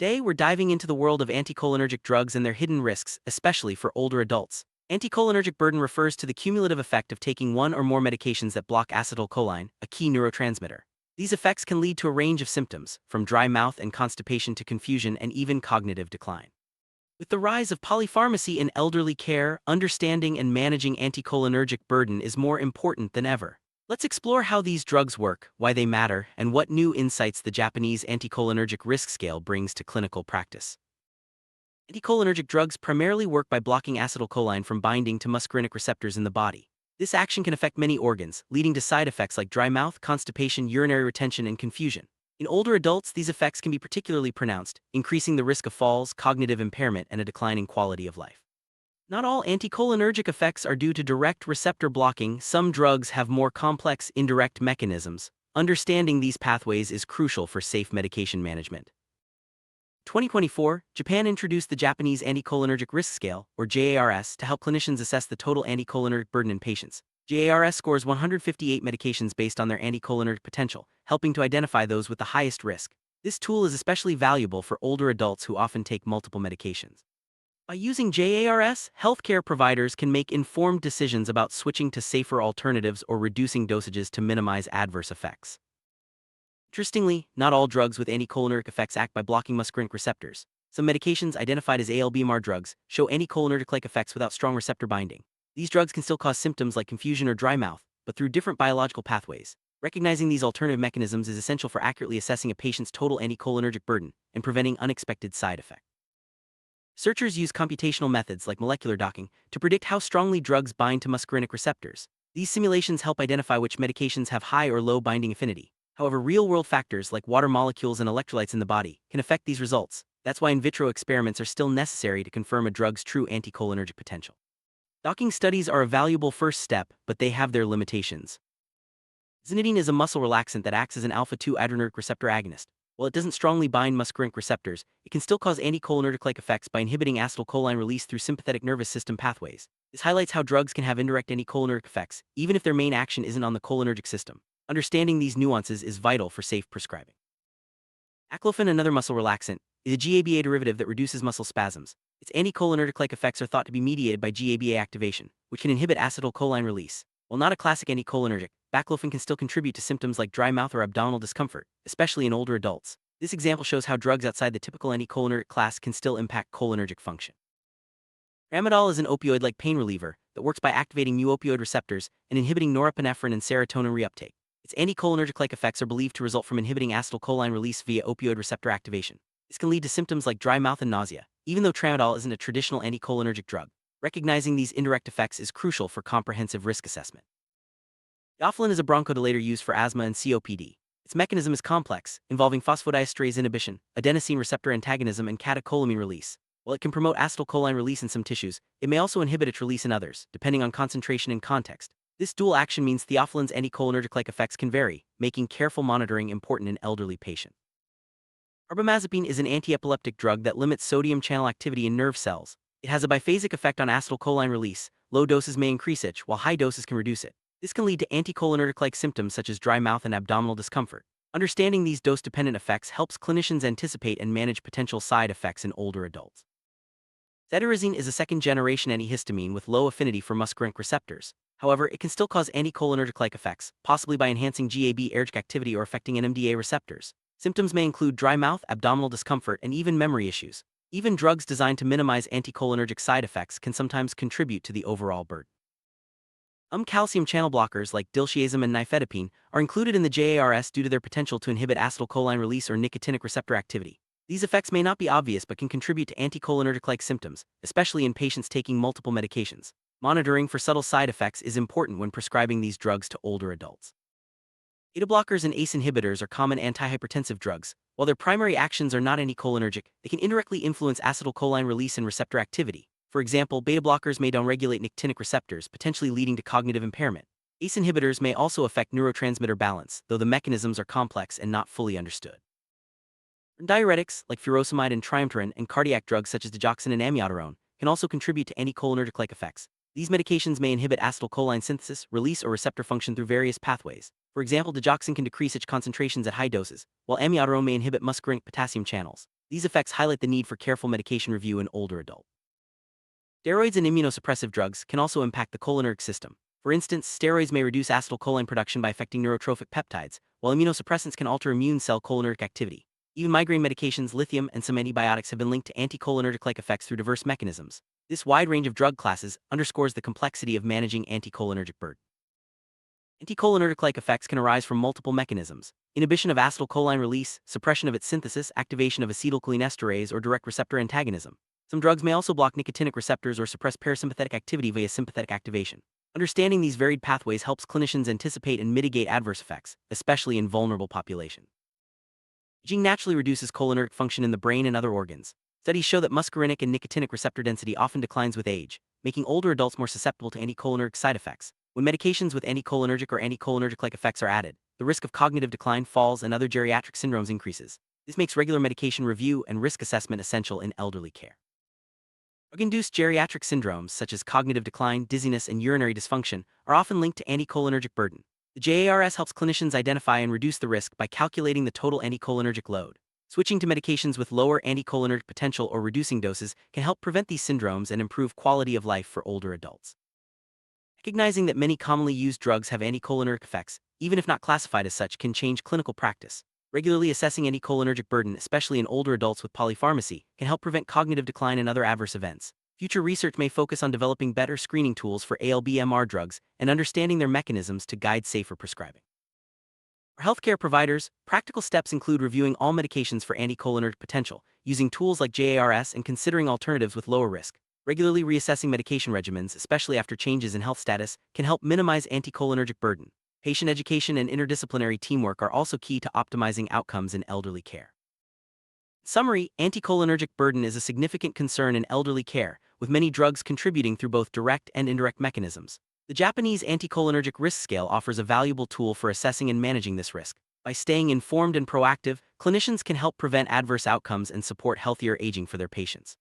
Today, we're diving into the world of anticholinergic drugs and their hidden risks, especially for older adults. Anticholinergic burden refers to the cumulative effect of taking one or more medications that block acetylcholine, a key neurotransmitter. These effects can lead to a range of symptoms, from dry mouth and constipation to confusion and even cognitive decline. With the rise of polypharmacy in elderly care, understanding and managing anticholinergic burden is more important than ever. Let's explore how these drugs work, why they matter, and what new insights the Japanese anticholinergic risk scale brings to clinical practice. Anticholinergic drugs primarily work by blocking acetylcholine from binding to muscarinic receptors in the body. This action can affect many organs, leading to side effects like dry mouth, constipation, urinary retention, and confusion. In older adults, these effects can be particularly pronounced, increasing the risk of falls, cognitive impairment, and a decline in quality of life. Not all anticholinergic effects are due to direct receptor blocking. Some drugs have more complex indirect mechanisms. Understanding these pathways is crucial for safe medication management. 2024, Japan introduced the Japanese Anticholinergic Risk Scale, or JARS, to help clinicians assess the total anticholinergic burden in patients. JARS scores 158 medications based on their anticholinergic potential, helping to identify those with the highest risk. This tool is especially valuable for older adults who often take multiple medications. By using JARS, healthcare providers can make informed decisions about switching to safer alternatives or reducing dosages to minimize adverse effects. Interestingly, not all drugs with anticholinergic effects act by blocking muscarinic receptors. Some medications identified as ALBMR drugs show anticholinergic-like effects without strong receptor binding. These drugs can still cause symptoms like confusion or dry mouth, but through different biological pathways. Recognizing these alternative mechanisms is essential for accurately assessing a patient's total anticholinergic burden and preventing unexpected side effects. Researchers use computational methods like molecular docking to predict how strongly drugs bind to muscarinic receptors. These simulations help identify which medications have high or low binding affinity. However, real-world factors like water molecules and electrolytes in the body can affect these results. That's why in vitro experiments are still necessary to confirm a drug's true anticholinergic potential. Docking studies are a valuable first step, but they have their limitations. Xanidine is a muscle relaxant that acts as an alpha-2 adrenergic receptor agonist. While it doesn't strongly bind muscarinic receptors, it can still cause anticholinergic-like effects by inhibiting acetylcholine release through sympathetic nervous system pathways. This highlights how drugs can have indirect anticholinergic effects, even if their main action isn't on the cholinergic system. Understanding these nuances is vital for safe prescribing. Aclofen, another muscle relaxant, is a GABA derivative that reduces muscle spasms. Its anticholinergic-like effects are thought to be mediated by GABA activation, which can inhibit acetylcholine release. While not a classic anticholinergic, baclofen can still contribute to symptoms like dry mouth or abdominal discomfort, especially in older adults. This example shows how drugs outside the typical anticholinergic class can still impact cholinergic function. Tramadol is an opioid-like pain reliever that works by activating mu-opioid receptors and inhibiting norepinephrine and serotonin reuptake. Its anticholinergic-like effects are believed to result from inhibiting acetylcholine release via opioid receptor activation. This can lead to symptoms like dry mouth and nausea, even though tramadol isn't a traditional anticholinergic drug. Recognizing these indirect effects is crucial for comprehensive risk assessment. Theophylline is a bronchodilator used for asthma and COPD. Its mechanism is complex, involving phosphodiesterase inhibition, adenosine receptor antagonism, and catecholamine release. While it can promote acetylcholine release in some tissues, it may also inhibit its release in others, depending on concentration and context. This dual action means theophylline's anticholinergic-like effects can vary, making careful monitoring important in elderly patients. Carbamazepine is an antiepileptic drug that limits sodium channel activity in nerve cells. It has a biphasic effect on acetylcholine release. Low doses may increase it, while high doses can reduce it. This can lead to anticholinergic-like symptoms such as dry mouth and abdominal discomfort. Understanding these dose-dependent effects helps clinicians anticipate and manage potential side effects in older adults. Cetirizine is a second-generation antihistamine with low affinity for muscarinic receptors. However, it can still cause anticholinergic-like effects, possibly by enhancing GABA-ergic activity or affecting NMDA receptors. Symptoms may include dry mouth, abdominal discomfort, and even memory issues. Even drugs designed to minimize anticholinergic side effects can sometimes contribute to the overall burden. Calcium channel blockers like diltiazem and nifedipine are included in the JARS due to their potential to inhibit acetylcholine release or nicotinic receptor activity. These effects may not be obvious but can contribute to anticholinergic-like symptoms, especially in patients taking multiple medications. Monitoring for subtle side effects is important when prescribing these drugs to older adults. Beta blockers and ACE inhibitors are common antihypertensive drugs. While their primary actions are not anticholinergic, they can indirectly influence acetylcholine release and receptor activity. For example, beta blockers may downregulate nicotinic receptors, potentially leading to cognitive impairment. ACE inhibitors may also affect neurotransmitter balance, though the mechanisms are complex and not fully understood. Diuretics, like furosemide and triamterene, and cardiac drugs such as digoxin and amiodarone, can also contribute to anticholinergic-like effects. These medications may inhibit acetylcholine synthesis, release, or receptor function through various pathways. For example, digoxin can decrease its concentrations at high doses, while amiodarone may inhibit muscarinic potassium channels. These effects highlight the need for careful medication review in older adults. Steroids and immunosuppressive drugs can also impact the cholinergic system. For instance, steroids may reduce acetylcholine production by affecting neurotrophic peptides, while immunosuppressants can alter immune cell cholinergic activity. Even migraine medications, lithium, and some antibiotics have been linked to anticholinergic-like effects through diverse mechanisms. This wide range of drug classes underscores the complexity of managing anticholinergic burden. Anticholinergic-like effects can arise from multiple mechanisms: inhibition of acetylcholine release, suppression of its synthesis, activation of acetylcholinesterase, or direct receptor antagonism. Some drugs may also block nicotinic receptors or suppress parasympathetic activity via sympathetic activation. Understanding these varied pathways helps clinicians anticipate and mitigate adverse effects, especially in vulnerable populations. Aging naturally reduces cholinergic function in the brain and other organs. Studies show that muscarinic and nicotinic receptor density often declines with age, making older adults more susceptible to anticholinergic side effects. When medications with anticholinergic or anticholinergic-like effects are added, the risk of cognitive decline, falls, and other geriatric syndromes increases. This makes regular medication review and risk assessment essential in elderly care. Drug-induced geriatric syndromes such as cognitive decline, dizziness, and urinary dysfunction are often linked to anticholinergic burden. The JARS helps clinicians identify and reduce the risk by calculating the total anticholinergic load. Switching to medications with lower anticholinergic potential or reducing doses can help prevent these syndromes and improve quality of life for older adults. Recognizing that many commonly used drugs have anticholinergic effects, even if not classified as such, can change clinical practice. Regularly assessing anticholinergic burden, especially in older adults with polypharmacy, can help prevent cognitive decline and other adverse events. Future research may focus on developing better screening tools for ALBMR drugs and understanding their mechanisms to guide safer prescribing. For healthcare providers, practical steps include reviewing all medications for anticholinergic potential, using tools like JARS, and considering alternatives with lower risk. Regularly reassessing medication regimens, especially after changes in health status, can help minimize anticholinergic burden. Patient education and interdisciplinary teamwork are also key to optimizing outcomes in elderly care. In summary, anticholinergic burden is a significant concern in elderly care, with many drugs contributing through both direct and indirect mechanisms. The Japanese Anticholinergic Risk Scale offers a valuable tool for assessing and managing this risk. By staying informed and proactive, clinicians can help prevent adverse outcomes and support healthier aging for their patients.